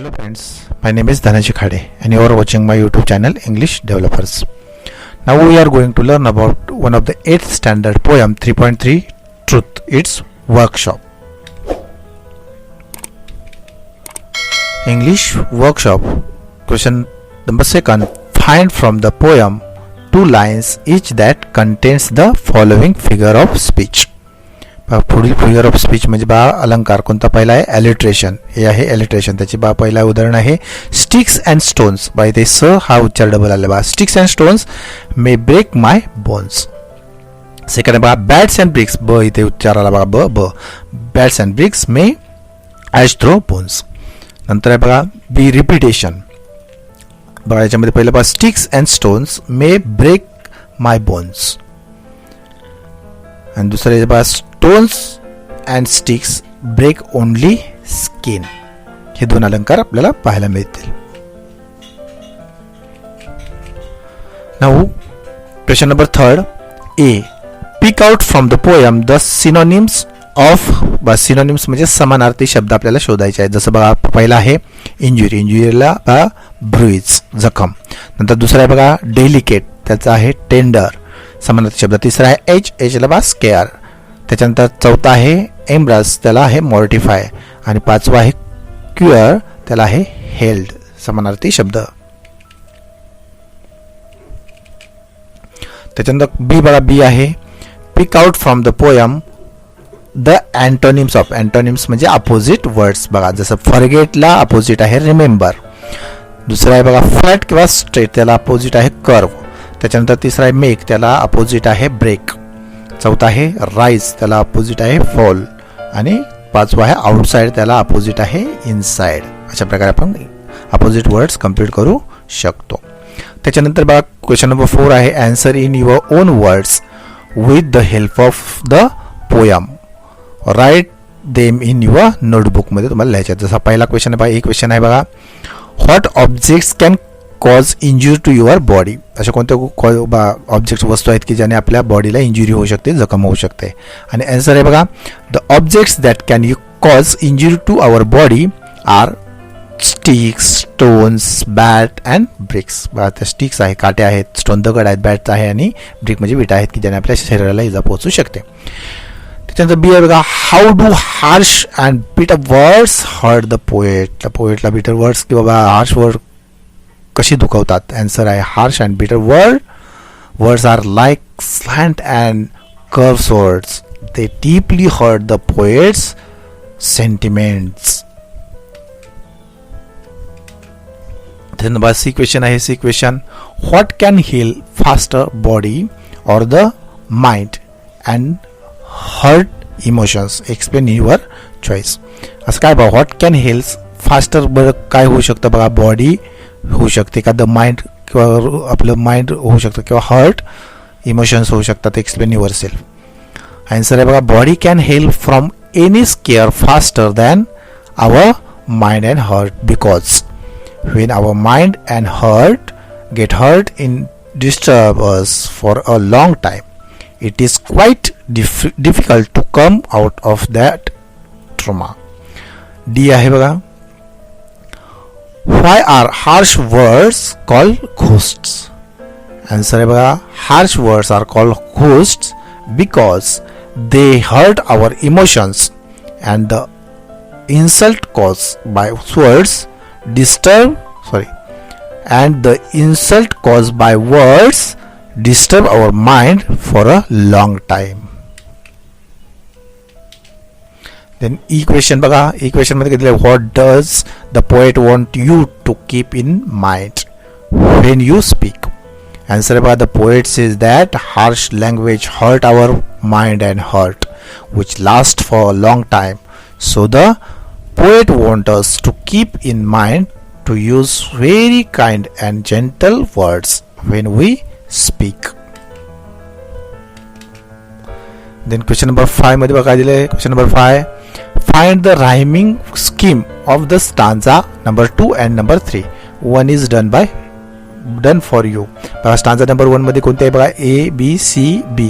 Hello friends, my name is Dhanaji Khade and you are watching my YouTube channel English Developers. Now we are going to learn about one of the 8th standard poem 3.3 Truth, its workshop. English workshop. Question number 2. Find from the poem 2 lines each that contains the following figure of speech. पुढील figure of speech म्हणजे बा अलंकार कोणता पहिला आहे alliteration. हे आहे alliteration. त्याची बा पहिला उदाहरण आहे स्टिक्स अँड स्टोन्स. बा इथे स हा उच्चार डबल आला बा. Sticks and stones may break my bones. Second आहे बघा बॅट्स अँड ब्रिक्स. ब इथे उच्चार आला बघा ब ब. Bats and bricks may ash throw bones. नंतर आहे बघा बी रिपिटेशन. बघा याच्यामध्ये पहिलं बघा sticks and stones may break my bones. आणि दुसरं बघा stones and sticks break only skin. हे दोन अलंकार आपल्याला पाहायला मिळतील. Now question number 3. A pick out from the poem the synonyms of. Synonyms म्हणजे समानार्थी शब्द आपल्याला शोधायचे आहेत. जसं बघा पहिला आहे इंजुरी. इंजुरीला बघा ब्रुइज जखम. नंतर दुसरा आहे बघा डेलिकेट. त्याचा आहे टेंडर समानार्थी शब्द. तिसरा आहे एच. एचला बघा स्केअर. त्याच्यानंतर चौथा आहे एम्ब्रास. त्याला आहे मॉर्टिफाय. आणि पाचवा आहे क्युअर. त्याला आहे हेल्ड समानार्थी शब्द. त्याच्यानंतर बी बघा बी आहे pick out from the poem the antonyms of. Antonyms म्हणजे अपोजिट वर्ड्स. बघा जसं फॉरगेटला अपोजिट आहे रिमेंबर. दुसरा आहे बघा फ्लॅट किंवा स्ट्रेट. त्याला अपोजिट आहे कर्व. त्याच्यानंतर तिसरा आहे मेक. त्याला अपोजिट आहे ब्रेक. चौथा आहे राईज. त्याला अपोजिट आहे फॉल. आणि पाचवा आहे आउटसाइड. त्याला अपोजिट आहे इनसाइड. अशा प्रकारे आपण अपोजिट वर्ड्स कम्प्लीट करू शकतो. त्याच्यानंतर बघा क्वेश्चन नंबर 4 आहे answer in your own words with the help of the poem. Write them in your नोटबुकमध्ये तुम्हाला लिहायचे. जसा पहिला क्वेश्चन आहे बघा. एक क्वेश्चन आहे बघा what objects can cause injury to your body. अशा कोणत्या ऑब्जेक्ट्स वस्तू आहेत की ज्याने आपल्या बॉडीला इंजुरी होऊ शकते, जखम होऊ शकते. आणि आन्सर आहे बघा the objects that can you cause injury to our body are sticks, stones, bat and bricks. बघा त्या स्टिक्स आहे, काटे आहेत, स्टोन दगड आहेत, बॅट आहे आणि ब्रिक म्हणजे विटा आहेत की ज्याने आपल्या शरीराला इजा पोहोचू शकते. त्याच्यानंतर बी आहे बघा how do harsh and bitter words hurt the poet. पोएटला बिटर वर्ड्स किंवा हार्श वर्ड कशी दुखवतात. आन्सर आहे harsh and bitter words are like slant and curve words. They deeply hurt the poet's sentiments. त्यानंतर C question आहे. C question what can heal faster body or the mind and hurt emotions. Explain your choice. असं काय बघा what can heels faster. बरं काय होऊ शकतं बघा बॉडी होऊ शकते का द माइंड किंवा आपलं माइंड होऊ शकतं किंवा हर्ट इमोशन्स होऊ शकतात. Explain your self. आन्सर आहे बघा body can help from any scar faster than our mind and hurt because when our mind and heart get hurt in disturb us for a long time it is quite difficult to come out of that trauma. D आहे बघा why are harsh words called ghosts. answer आहे बघा harsh words are called ghosts because they hurt our emotions and the insult caused by words and the insult caused by words disturb our mind for a long time. Then equation बघा. equation मध्ये घेतले what does the poet want you to keep in mind when you speak. answer आहे बघा the poet says that harsh language hurt our mind and heart which last for a long time, so the poet wants us to keep in mind to use very kind and gentle words when we speak. Then question number 5 मध्ये बघा दिले. question number 5 find the rhyming scheme of the stanza number 2 and number 3. one is done for you. बघा stanza number 1 मध्ये कोणते आहे बघा A B C B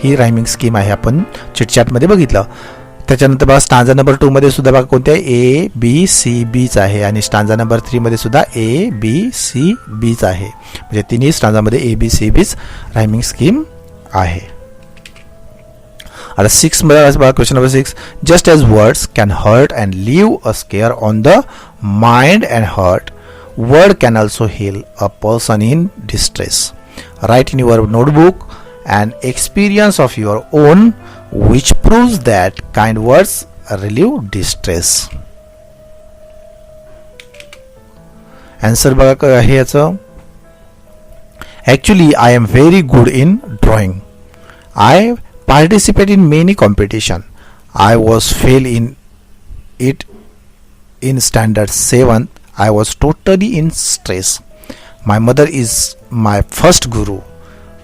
he rhyming scheme आहे. आपण चिटचॅट मध्ये बघितलं. त्याच्यानंतर बघा स्टांजा नंबर 2 मध्ये सुद्धा बघा कोणते ए बी सी बीच आहे आणि स्टांजा नंबर 3 मध्ये सुद्धा ए बी सी बीच आहे. म्हणजे तिन्ही स्टांजामध्ये ए बी सी बीच रायमिंग स्कीम आहे. आता 6 मध्ये बघा question number 6, just as words can hurt and leave a scar on the mind and heart, word can also heal a person in distress. Write in your notebook an experience of your own which proves that kind words relieve distress. Answer बघा आहे याचं. Actually, I am very good in drawing. I participate in many competition. I was fail in it in standard 7th. I was totally in stress. My mother is my first guru.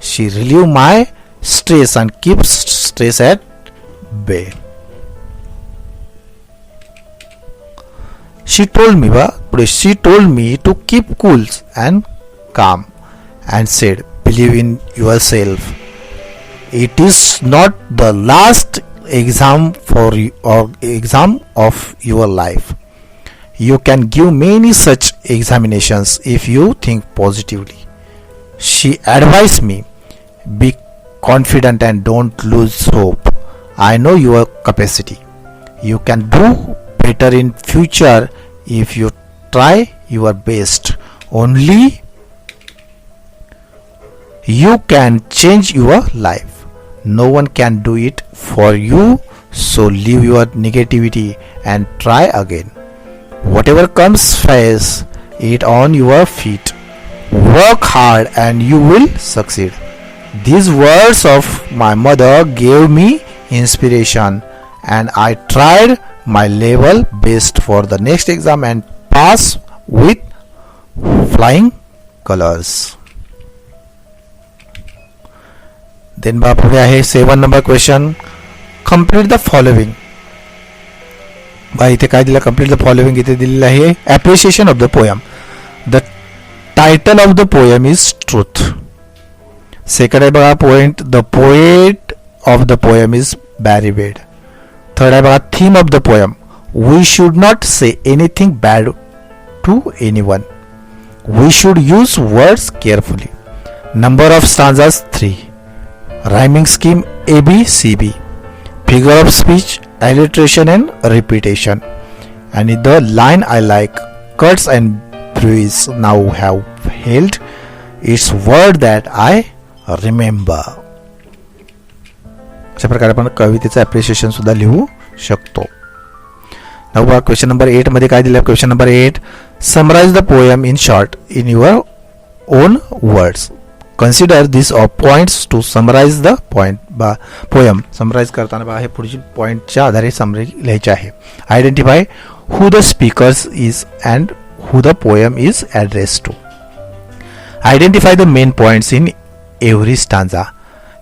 She relieve my stress and keeps stress at bay. She told me to keep cool and calm and said, believe in yourself. It is not the last exam of your life. You can give many such examinations if you think positively. She advised me, be confident and don't lose hope. I know your capacity. You can do better in future if you try your best. Only you can change your life. No one can do it for you, so leave your negativity and try again. Whatever comes, face it on your feet. Work hard and you will succeed. These words of my mother gave me inspiration and I tried my level best for the next exam and pass with flying colors. Then पुढे आहे 7 number question. Complete the following. बा इथे काय दिलं, complete the following इथे दिलेलं आहे. Appreciation of the poem. The title of the poem is truth. Second आहे बघा point, the poet of the poem is Barrie Wade. Third आहे बघा theme of the poem, we should not say anything bad to anyone. We should use words carefully. Number of stanzas 3. Rhyming scheme ABCB. Figure of speech, alliteration and repetition. And the line I like, cuts and bruises now have held its word that I remember. अशा प्रकारे आपण कवितेचं appreciation सुद्धा लिहू शकतो. नववा question number 8 मध्ये काय दिलं. Question number 8, summarise the poem in short in your own words. Consider this points to summarise the poem. Summarise करताना बघा हे पुढील पॉइंटच्या आधारे समरी लिहायचे आहे. Identify who the speakers is and who the poem is address to. Identify the main points in every stanza.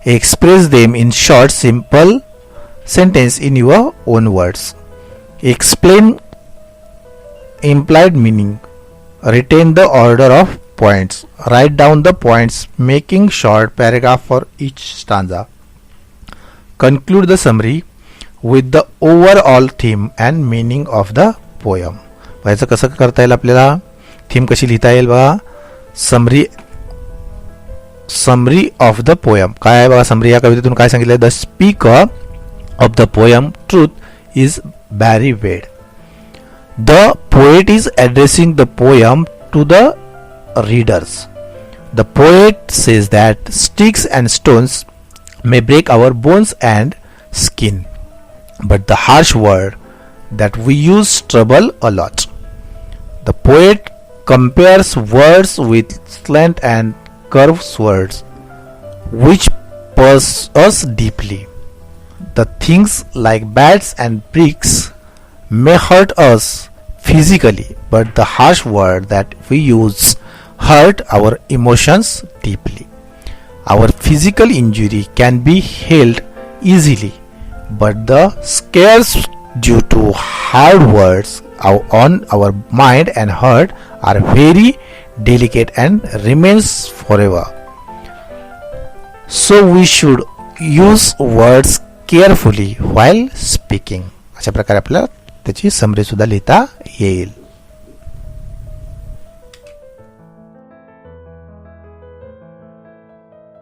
Express them in short simple sentence in your own words. Explain implied meaning. Retain the order of points. Write down the points, making short paragraph for each stanza. Conclude the summary with the overall theme and meaning of the poem. याचं कसं करता येईल आपल्याला, theme कशी लिहिता येईल बघा. Summary of the poem काय आहे बघा. समरी या कवितेतून काय सांगितलंय. The speaker of the poem Truth is Barrie Wade. The poet is addressing the poem to the readers. The poet says that sticks and stones may break our bones and skin, but the harsh word that we use trouble a lot. The poet compares words with slant and curved words, which pierce us deeply. The things like bats and pricks may hurt us physically, but the harsh word that we use hurt our emotions deeply. Our physical injury can be healed easily, but the scars due to hard words on our mind and heart are very delicate and remains forever. So we should use words carefully while speaking. अशा प्रकारे आपल्याला त्याची summary सुद्धा लिहिता येईल.